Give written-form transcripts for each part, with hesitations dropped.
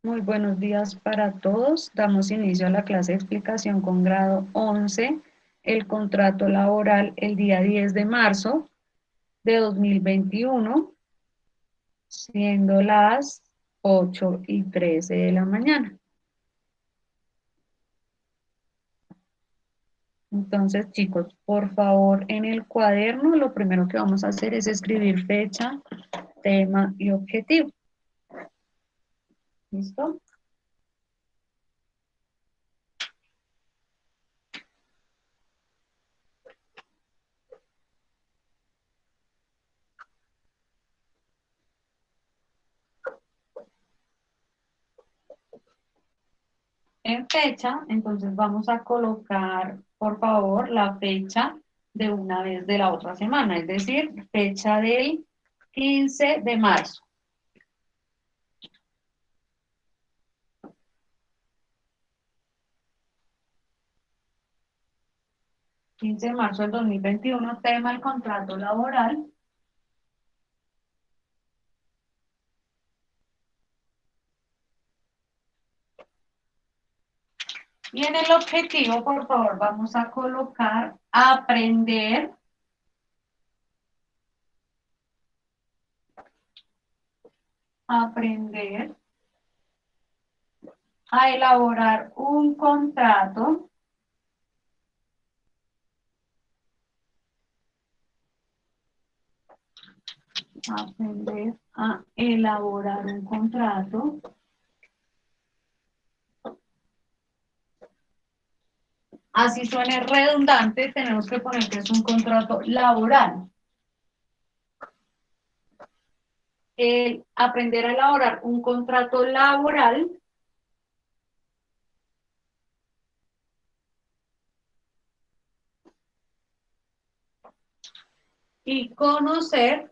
Muy buenos días para todos. Damos inicio a la clase de explicación con grado 11, el contrato laboral el día 10 de marzo de 2021, siendo las 8:13 de la mañana. Entonces, chicos, por favor, en el cuaderno lo primero que vamos a hacer es escribir fecha, tema y objetivo. ¿Listo? En fecha, entonces vamos a colocar, por favor, la fecha de una vez de la otra semana, es decir, fecha del 15 de marzo. 15 de marzo del 2021, tema el contrato laboral. Y en el objetivo, por favor, vamos a colocar aprender a elaborar un contrato aprender a elaborar un contrato. Así suene redundante, tenemos que poner que es un contrato laboral. El aprender a elaborar un contrato laboral y conocer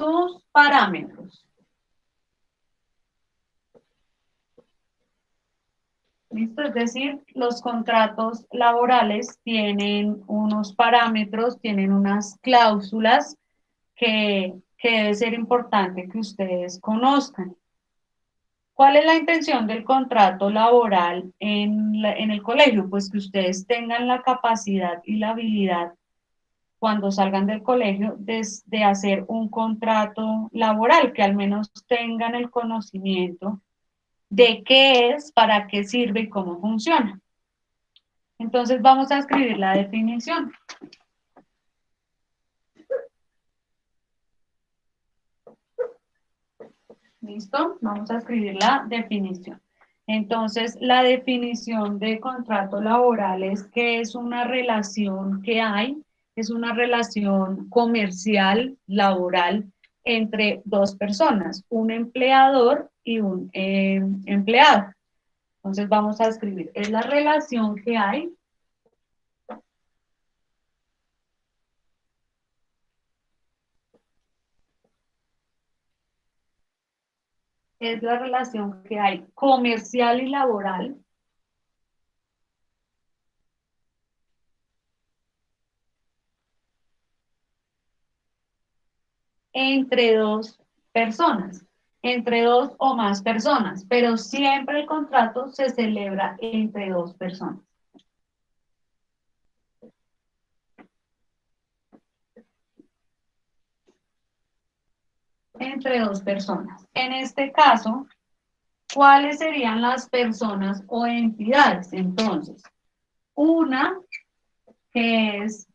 sus parámetros. ¿Listo? Es decir, los contratos laborales tienen unos parámetros, tienen unas cláusulas que debe ser importante que ustedes conozcan. ¿Cuál es la intención del contrato laboral en el colegio? Pues que ustedes tengan la capacidad y la habilidad cuando salgan del colegio de hacer un contrato laboral, que al menos tengan el conocimiento de qué es, para qué sirve y cómo funciona. Entonces vamos a escribir la definición. ¿Listo? Vamos a escribir la definición. Entonces, la definición de contrato laboral es que es una relación que hay, es una relación comercial, laboral, entre dos personas, un empleador y un empleado. Entonces, vamos a escribir, es la relación que hay es la relación que hay comercial y laboral entre dos personas, entre dos o más personas, pero siempre el contrato se celebra entre dos personas. Entre dos personas. En este caso, ¿cuáles serían las personas o entidades? Entonces, una que es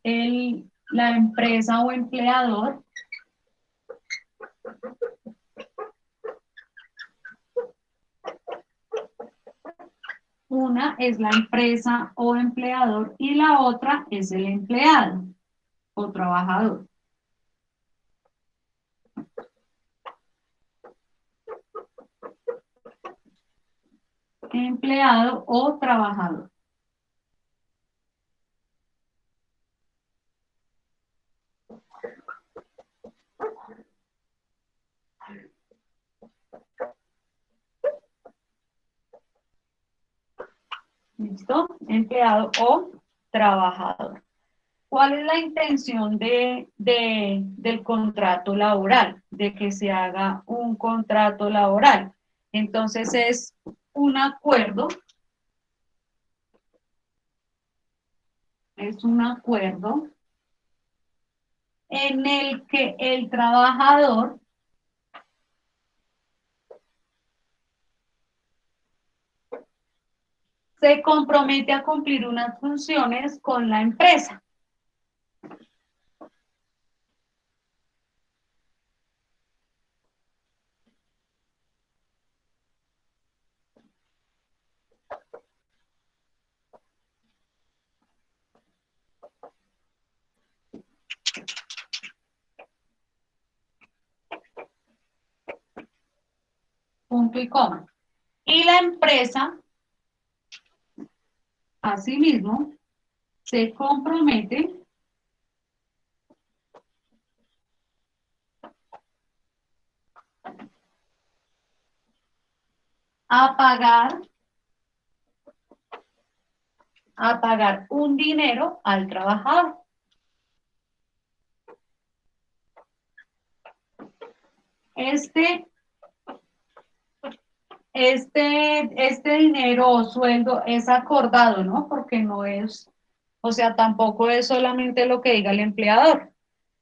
la empresa o empleador. Una es la empresa o empleador y la otra es el empleado o trabajador. Empleado o trabajador. ¿Listo? Empleado o trabajador. ¿Cuál es la intención del contrato laboral? De que se haga un contrato laboral. Entonces es un acuerdo en el que el trabajador se compromete a cumplir unas funciones con la empresa. Punto y coma. Y la empresa, asimismo, se compromete a pagar un dinero al trabajador. Este, este dinero o sueldo es acordado, ¿no? Porque no es, o sea, tampoco es solamente lo que diga el empleador.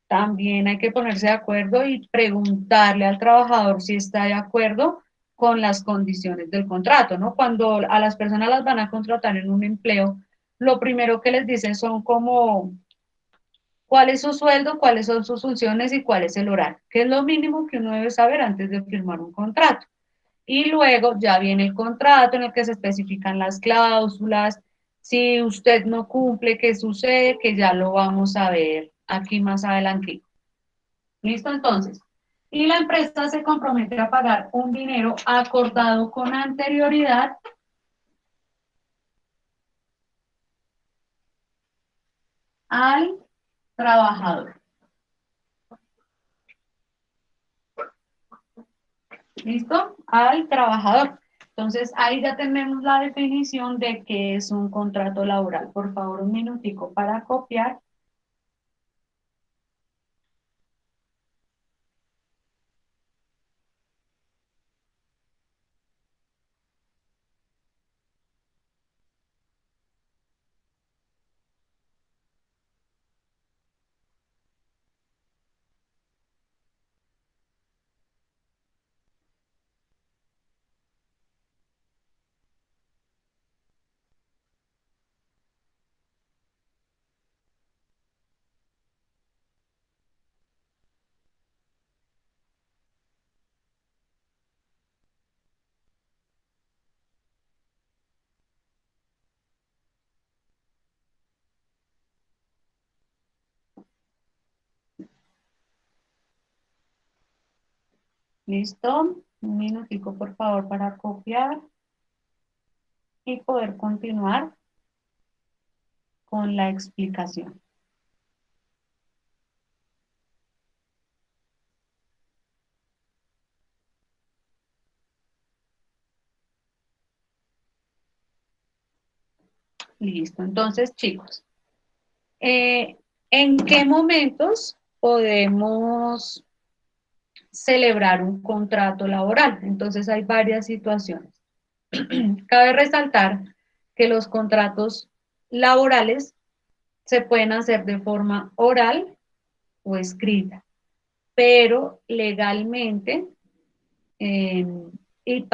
También hay que ponerse de acuerdo y preguntarle al trabajador si está de acuerdo con las condiciones del contrato, ¿no? Cuando a las personas las van a contratar en un empleo, lo primero que les dicen son como cuál es su sueldo, cuáles son sus funciones y cuál es el horario, que es lo mínimo que uno debe saber antes de firmar un contrato. Y luego ya viene el contrato en el que se especifican las cláusulas, si usted no cumple, qué sucede, que ya lo vamos a ver aquí más adelante. ¿Listo? Entonces, y la empresa se compromete a pagar un dinero acordado con anterioridad al trabajador. ¿Listo? Al trabajador. Entonces, ahí ya tenemos la definición de qué es un contrato laboral. Por favor, un minutico para copiar. ¿Listo? Un minutico, por favor, para copiar y poder continuar con la explicación. Listo. Entonces, chicos, eh, ¿en qué momentos podemos celebrar un contrato laboral? Entonces, hay varias situaciones. Cabe resaltar que los contratos laborales se pueden hacer de forma oral o escrita, pero legalmente eh, y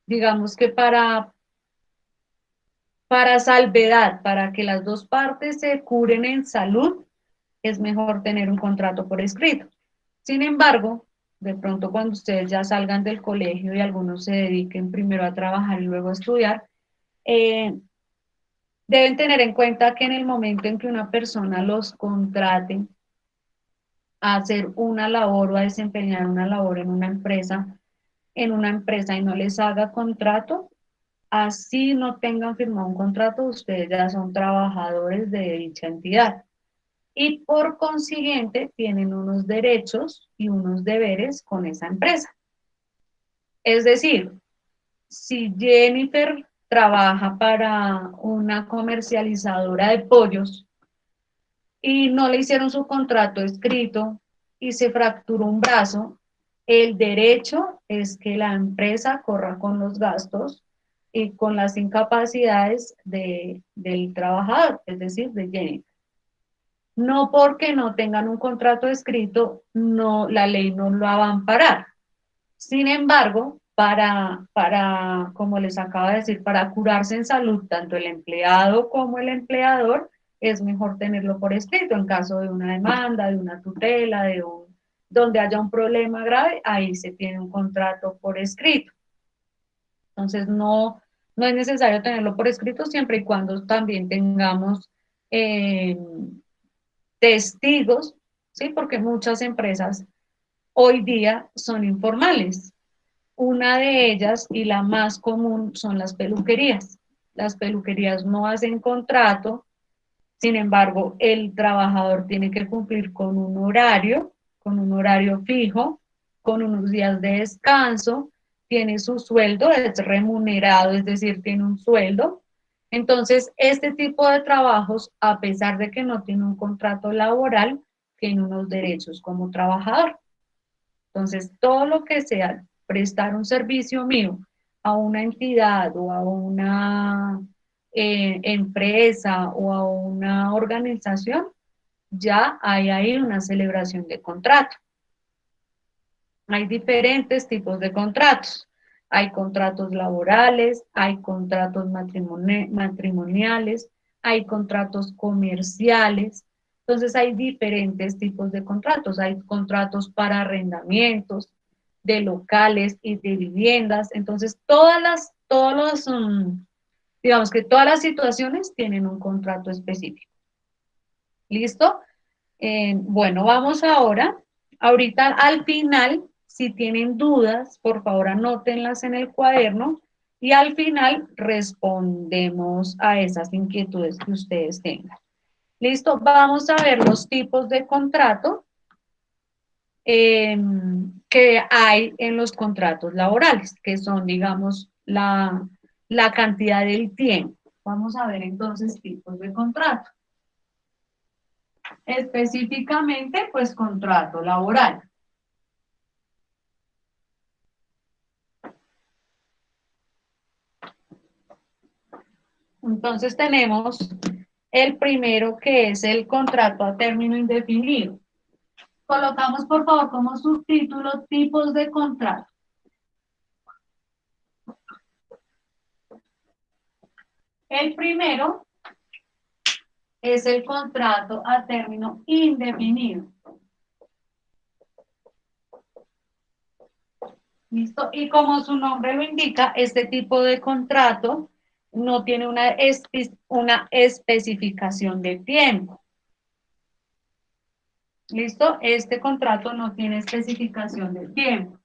digamos que para salvedad, para que las dos partes se curen en salud, es mejor tener un contrato por escrito. Sin embargo, de pronto cuando ustedes ya salgan del colegio y algunos se dediquen primero a trabajar y luego a estudiar, eh, deben tener en cuenta que en el momento en que una persona los contrate a hacer una labor o a desempeñar una labor en una empresa y no les haga contrato, así no tengan firmado un contrato, ustedes ya son trabajadores de dicha entidad. Y por consiguiente tienen unos derechos y unos deberes con esa empresa. Es decir, si Jennifer trabaja para una comercializadora de pollos y no le hicieron su contrato escrito y se fracturó un brazo, el derecho es que la empresa corra con los gastos y con las incapacidades del trabajador, es decir, de Jenny. No porque no tengan un contrato escrito, no, la ley no lo va a amparar. Sin embargo, como les acabo de decir, para curarse en salud, tanto el empleado como el empleador, es mejor tenerlo por escrito en caso de una demanda, de una tutela, donde haya un problema grave, ahí se tiene un contrato por escrito. Entonces, no es necesario tenerlo por escrito siempre y cuando también tengamos eh, testigos, ¿sí? Porque muchas empresas hoy día son informales. Una de ellas y la más común son las peluquerías. Las peluquerías no hacen contrato, sin embargo, el trabajador tiene que cumplir con un horario fijo, con unos días de descanso, tiene su sueldo, es remunerado, es decir, tiene un sueldo. Entonces, este tipo de trabajos, a pesar de que no tiene un contrato laboral, tiene unos derechos como trabajador. Entonces, todo lo que sea prestar un servicio mío a una entidad o a una empresa o a una organización, ya hay ahí una celebración de contrato. Hay diferentes tipos de contratos. Hay contratos laborales, hay contratos matrimoniales, hay contratos comerciales. Entonces hay diferentes tipos de contratos. Hay contratos para arrendamientos de locales y de viviendas. Entonces digamos que todas las situaciones tienen un contrato específico. ¿Listo? Bueno, vamos ahora. Ahorita al final, si tienen dudas, por favor anótenlas en el cuaderno y al final respondemos a esas inquietudes que ustedes tengan. ¿Listo? Vamos a ver los tipos de contrato que hay en los contratos laborales, que son, digamos, la cantidad del tiempo. Vamos a ver entonces tipos de contrato. Específicamente, pues contrato laboral. Entonces tenemos el primero que es el contrato a término indefinido. Colocamos por favor como subtítulo tipos de contrato. El primero es el contrato a término indefinido. ¿Listo? Y como su nombre lo indica, este tipo de contrato no tiene una especificación de tiempo. ¿Listo? Este contrato no tiene especificación de tiempo.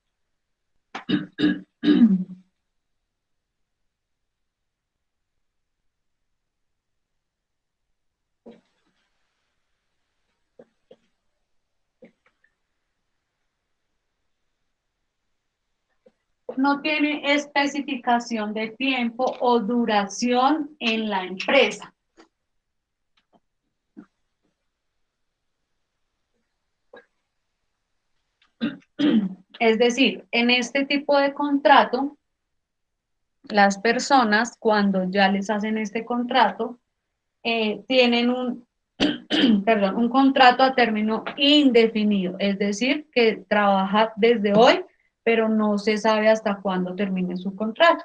No tiene especificación de tiempo o duración en la empresa. Es decir, en este tipo de contrato, las personas cuando ya les hacen este contrato, tienen perdón, un contrato a término indefinido, es decir, que trabaja desde hoy, pero no se sabe hasta cuándo termine su contrato.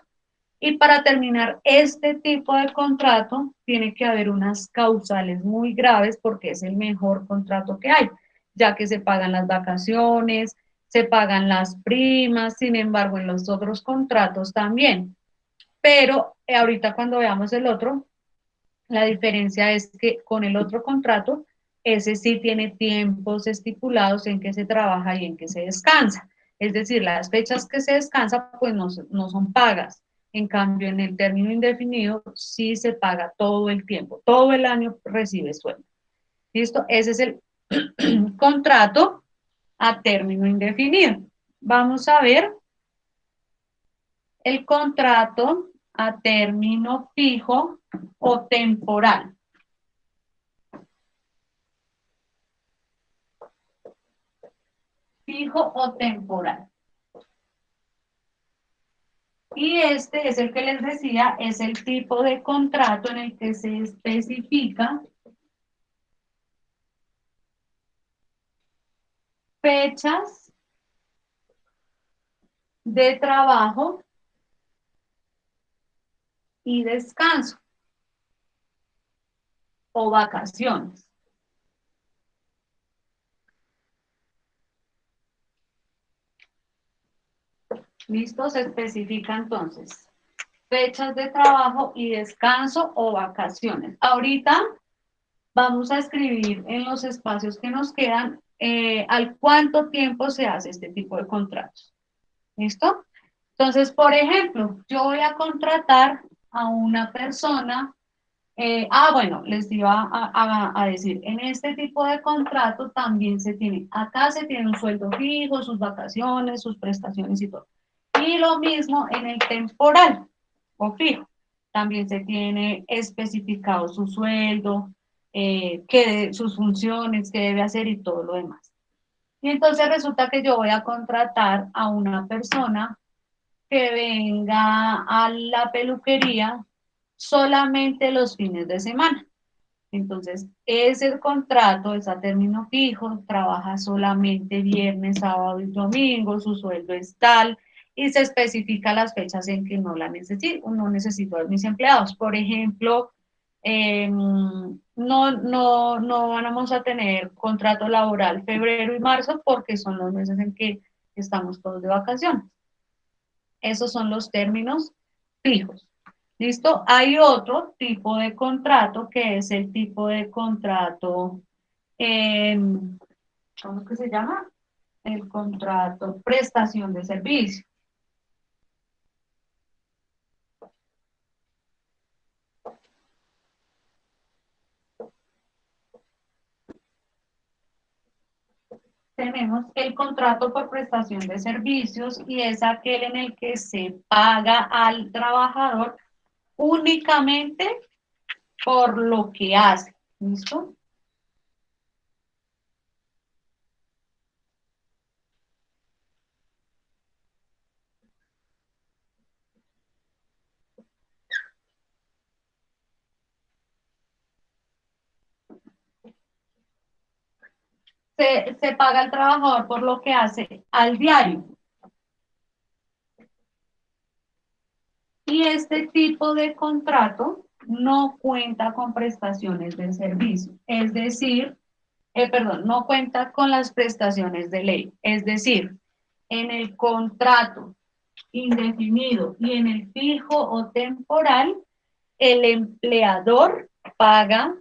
Y para terminar este tipo de contrato, tiene que haber unas causales muy graves porque es el mejor contrato que hay, ya que se pagan las vacaciones, se pagan las primas, sin embargo, en los otros contratos también. Pero ahorita cuando veamos el otro, la diferencia es que con el otro contrato, ese sí tiene tiempos estipulados en que se trabaja y en que se descansa. Es decir, las fechas que se descansa pues no son pagas. En cambio, en el término indefinido sí se paga todo el tiempo, todo el año recibe sueldo. ¿Listo? Ese es el contrato a término indefinido. Vamos a ver el contrato a término fijo o temporal. fijo o temporal. Y este es el que les decía, es el tipo de contrato en el que se especifica fechas de trabajo y descanso o vacaciones. ¿Listo? Se especifica entonces fechas de trabajo y descanso o vacaciones. Ahorita vamos a escribir en los espacios que nos quedan al cuánto tiempo se hace este tipo de contratos. ¿Listo? Entonces, por ejemplo, yo voy a contratar a una persona. Bueno, les iba a decir, en este tipo de contrato también se tiene, acá se tiene un sueldo fijo, sus vacaciones, sus prestaciones y todo. Y lo mismo en el temporal o fijo. También se tiene especificado su sueldo, sus funciones, qué debe hacer y todo lo demás. Y entonces resulta que yo voy a contratar a una persona que venga a la peluquería solamente los fines de semana. Entonces, ese contrato es a término fijo, trabaja solamente viernes, sábado y domingo, su sueldo es tal y se especifica las fechas en que no la necesito, no necesito a mis empleados. Por ejemplo, no vamos a tener contrato laboral febrero y marzo porque son los meses en que estamos todos de vacaciones. Esos son los términos fijos. ¿Listo? Hay otro tipo de contrato que es el tipo de contrato, eh, ¿cómo es que se llama? El contrato prestación de servicio. Tenemos el contrato por prestación de servicios y es aquel en el que se paga al trabajador únicamente por lo que hace. ¿Listo? Se paga al trabajador por lo que hace al diario. Y este tipo de contrato no cuenta con prestaciones de servicio, es decir, perdón, no cuenta con las prestaciones de ley, es decir, en el contrato indefinido y en el fijo o temporal, el empleador paga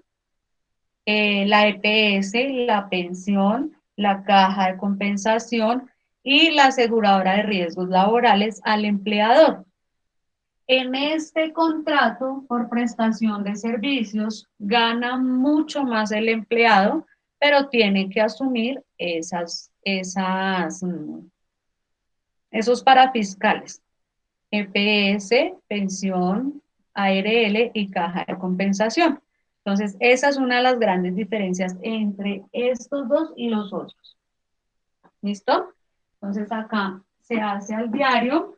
la EPS, la pensión, la caja de compensación y la aseguradora de riesgos laborales al empleador. En este contrato por prestación de servicios gana mucho más el empleado, pero tiene que asumir esos parafiscales, EPS, pensión, ARL y caja de compensación. Entonces, esa es una de las grandes diferencias entre estos dos y los otros. ¿Listo? Entonces, acá se hace al diario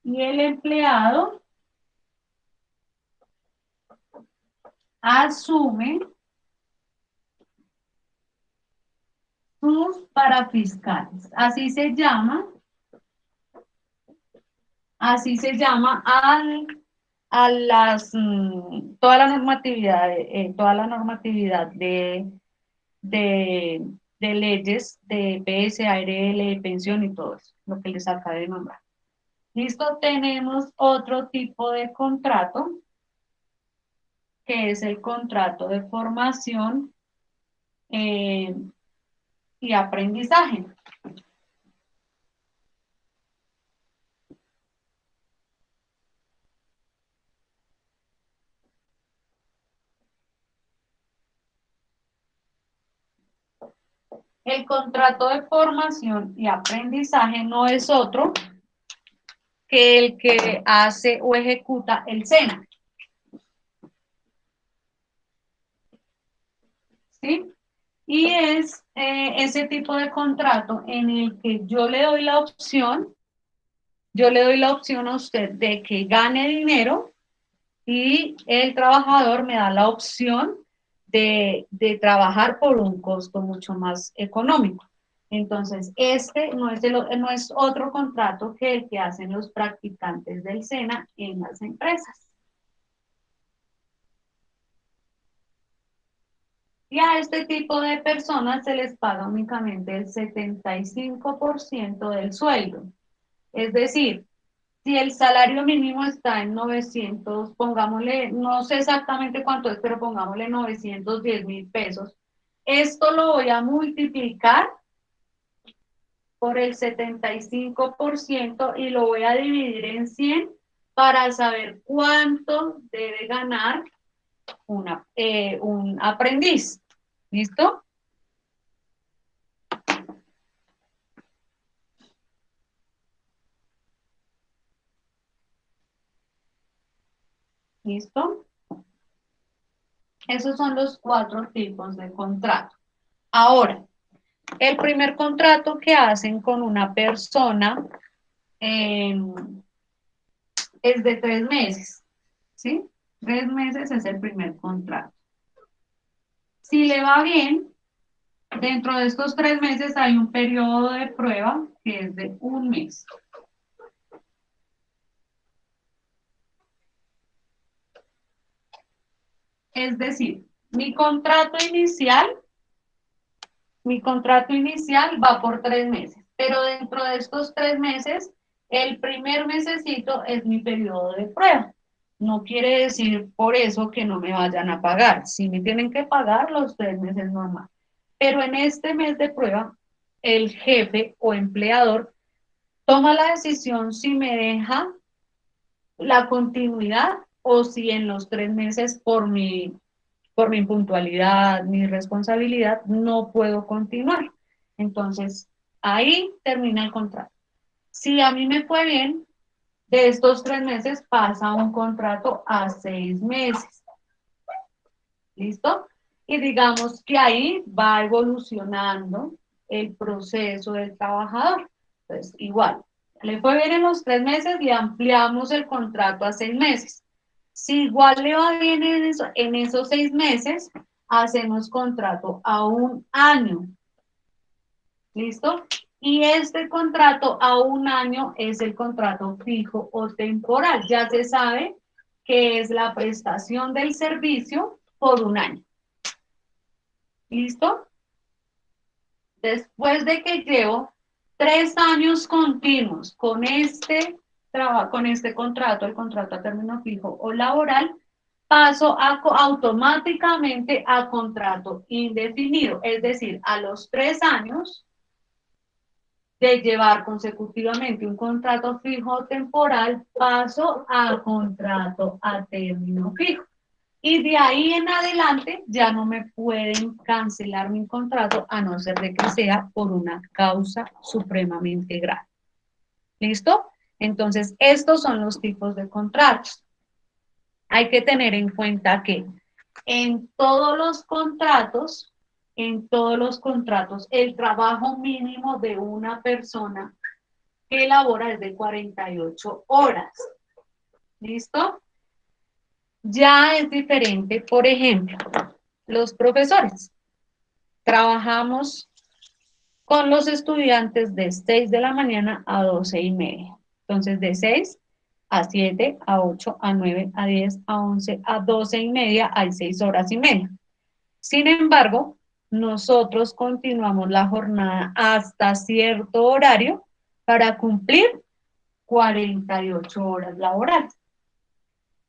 y el empleado asume sus parafiscales. Así se llama a toda la normatividad de, de leyes de PS, ARL, pensión y todo eso, lo que les acabé de nombrar. Listo, tenemos otro tipo de contrato, que es el contrato de formación eh, y aprendizaje. El contrato de formación y aprendizaje no es otro que el que hace o ejecuta el SENA, ¿sí? Y es ese tipo de contrato en el que yo le doy la opción a usted de que gane dinero y el trabajador me da la opción de trabajar por un costo mucho más económico. Entonces, este no es otro contrato que el que hacen los practicantes del SENA en las empresas. Y a este tipo de personas se les paga únicamente el 75% del sueldo. Es decir, si el salario mínimo está en 900, pongámosle, no sé exactamente cuánto es, pero pongámosle 910.000 pesos, esto lo voy a multiplicar por el 75% y lo voy a dividir en 100 para saber cuánto debe ganar un aprendiz. ¿Listo? ¿Listo? Esos son los 4 tipos de contrato. Ahora, el primer contrato que hacen con una persona eh, es de 3 meses, ¿sí? 3 meses es el primer contrato. Si le va bien, dentro de estos 3 meses hay un periodo de prueba que es de un mes. Es decir, mi contrato inicial va por 3 meses, pero dentro de estos 3 meses, el primer mesecito es mi periodo de prueba. No quiere decir por eso que no me vayan a pagar. Si me tienen que pagar los 3 meses normal. Pero en este mes de prueba, el jefe o empleador toma la decisión si me deja la continuidad o si en los 3 meses por mi impuntualidad, mi responsabilidad, no puedo continuar. Entonces, ahí termina el contrato. Si a mí me fue bien, de estos 3 meses pasa un contrato a 6 meses. ¿Listo? Y digamos que ahí va evolucionando el proceso del trabajador. Entonces, igual, le fue bien en los 3 meses y ampliamos el contrato a 6 meses. Si igual le va bien en esos 6 meses, hacemos contrato a un año. ¿Listo? Y este contrato a un año es el contrato fijo o temporal. Ya se sabe que es la prestación del servicio por un año. ¿Listo? Después de que llevo 3 años continuos con este contrato, el contrato a término fijo o laboral, paso automáticamente a contrato indefinido. Es decir, a los 3 años de llevar consecutivamente un contrato fijo temporal, paso a contrato a término fijo. Y de ahí en adelante ya no me pueden cancelar mi contrato a no ser de que sea por una causa supremamente grave. ¿Listo? Entonces, estos son los tipos de contratos. Hay que tener en cuenta que en todos los contratos, el trabajo mínimo de una persona que elabora es de 48 horas. ¿Listo? Ya es diferente, por ejemplo, los profesores. Trabajamos con los estudiantes de 6 de la mañana a 12:30. Entonces, de 6 a 7, a 8, a 9, a 10, a 11, a 12:30 hay 6 horas y media. Sin embargo, nosotros continuamos la jornada hasta cierto horario para cumplir 48 horas laborales.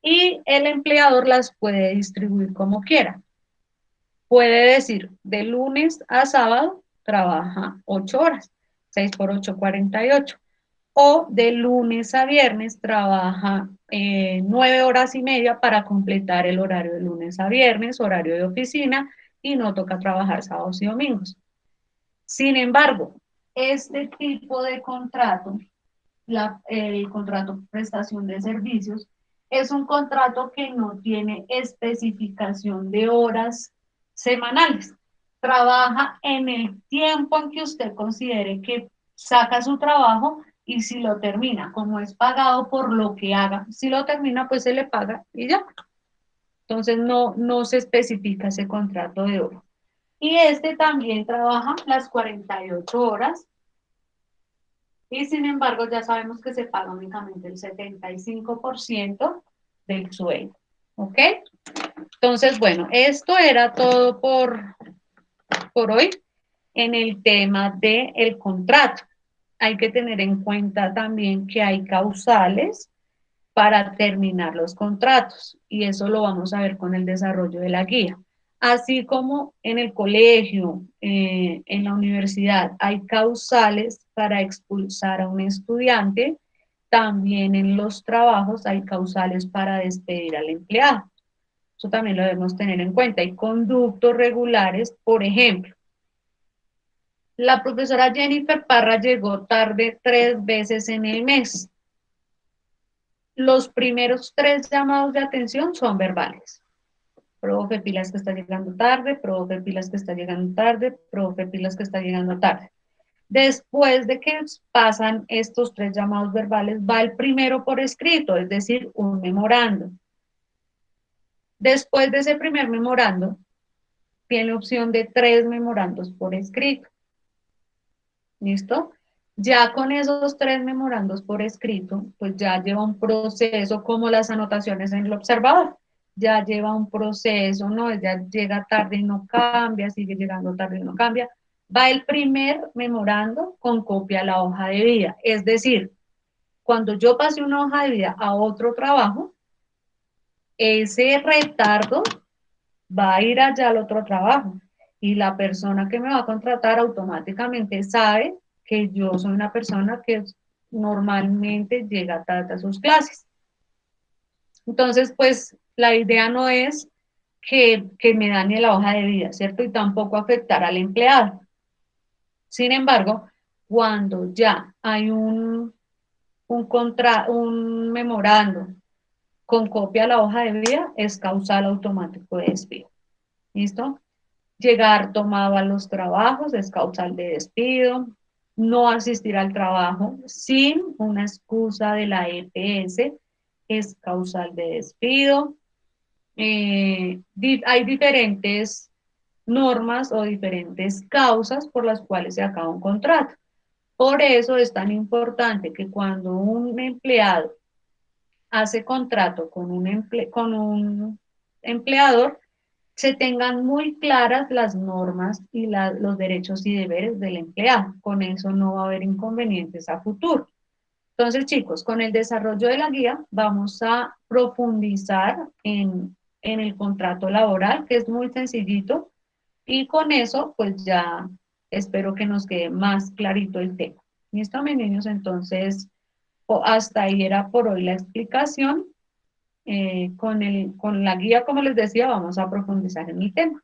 Y el empleador las puede distribuir como quiera. Puede decir, de lunes a sábado trabaja 8 horas, 6 por 8, 48. O de lunes a viernes trabaja 9 horas y media para completar el horario de lunes a viernes, horario de oficina, y no toca trabajar sábados y domingos. Sin embargo, este tipo de contrato, el contrato de prestación de servicios, es un contrato que no tiene especificación de horas semanales. trabaja en el tiempo en que usted considere que saca su trabajo y si lo termina, como es pagado por lo que haga, si lo termina, pues se le paga y ya. Entonces no se especifica ese contrato de hora. Y este también trabaja las 48 horas y sin embargo ya sabemos que se paga únicamente el 75% del sueldo. ¿Ok? Entonces, bueno, esto era todo por hoy en el tema del contrato. Hay que tener en cuenta también que hay causales para terminar los contratos y eso lo vamos a ver con el desarrollo de la guía. Así como en el colegio, en la universidad, hay causales para expulsar a un estudiante, también en los trabajos hay causales para despedir al empleado. Eso también lo debemos tener en cuenta. Hay conductos regulares, por ejemplo, la profesora Jennifer Parra llegó tarde 3 veces en el mes. Los primeros 3 llamados de atención son verbales. Profe, pilas que está llegando tarde, profe, pilas que está llegando tarde, profe, pilas que está llegando tarde. Después de que pasan estos 3 llamados verbales, va el primero por escrito, es decir, un memorando. Después de ese primer memorando, tiene opción de 3 memorandos por escrito. ¿Listo? Ya con esos 3 memorandos por escrito, pues ya lleva un proceso como las anotaciones en el observador. Ya lleva un proceso, ¿no? Ya llega tarde y no cambia, sigue llegando tarde y no cambia. Va el primer memorando con copia a la hoja de vida. Es decir, cuando yo pase una hoja de vida a otro trabajo, ese retardo va a ir allá al otro trabajo y la persona que me va a contratar automáticamente sabe que yo soy una persona que normalmente llega tarde a sus clases. Entonces, pues la idea no es que me dañe la hoja de vida, ¿cierto? Y tampoco afectar al empleado. Sin embargo, cuando ya hay un memorando con copia a la hoja de vida, es causal automático de despido. ¿Listo? Llegar tomado a los trabajos es causal de despido, no asistir al trabajo sin una excusa de la EPS es causal de despido. Hay diferentes normas o diferentes causas por las cuales se acaba un contrato. Por eso es tan importante que cuando un empleado hace contrato con un empleador, se tengan muy claras las normas y los derechos y deberes del empleado. Con eso no va a haber inconvenientes a futuro. Entonces, chicos, con el desarrollo de la guía vamos a profundizar en el contrato laboral, que es muy sencillito, y con eso, pues ya espero que nos quede más clarito el tema. ¿Listo, mis niños? Entonces, hasta ahí era por hoy la explicación. Con la guía, como les decía, vamos a profundizar en el tema.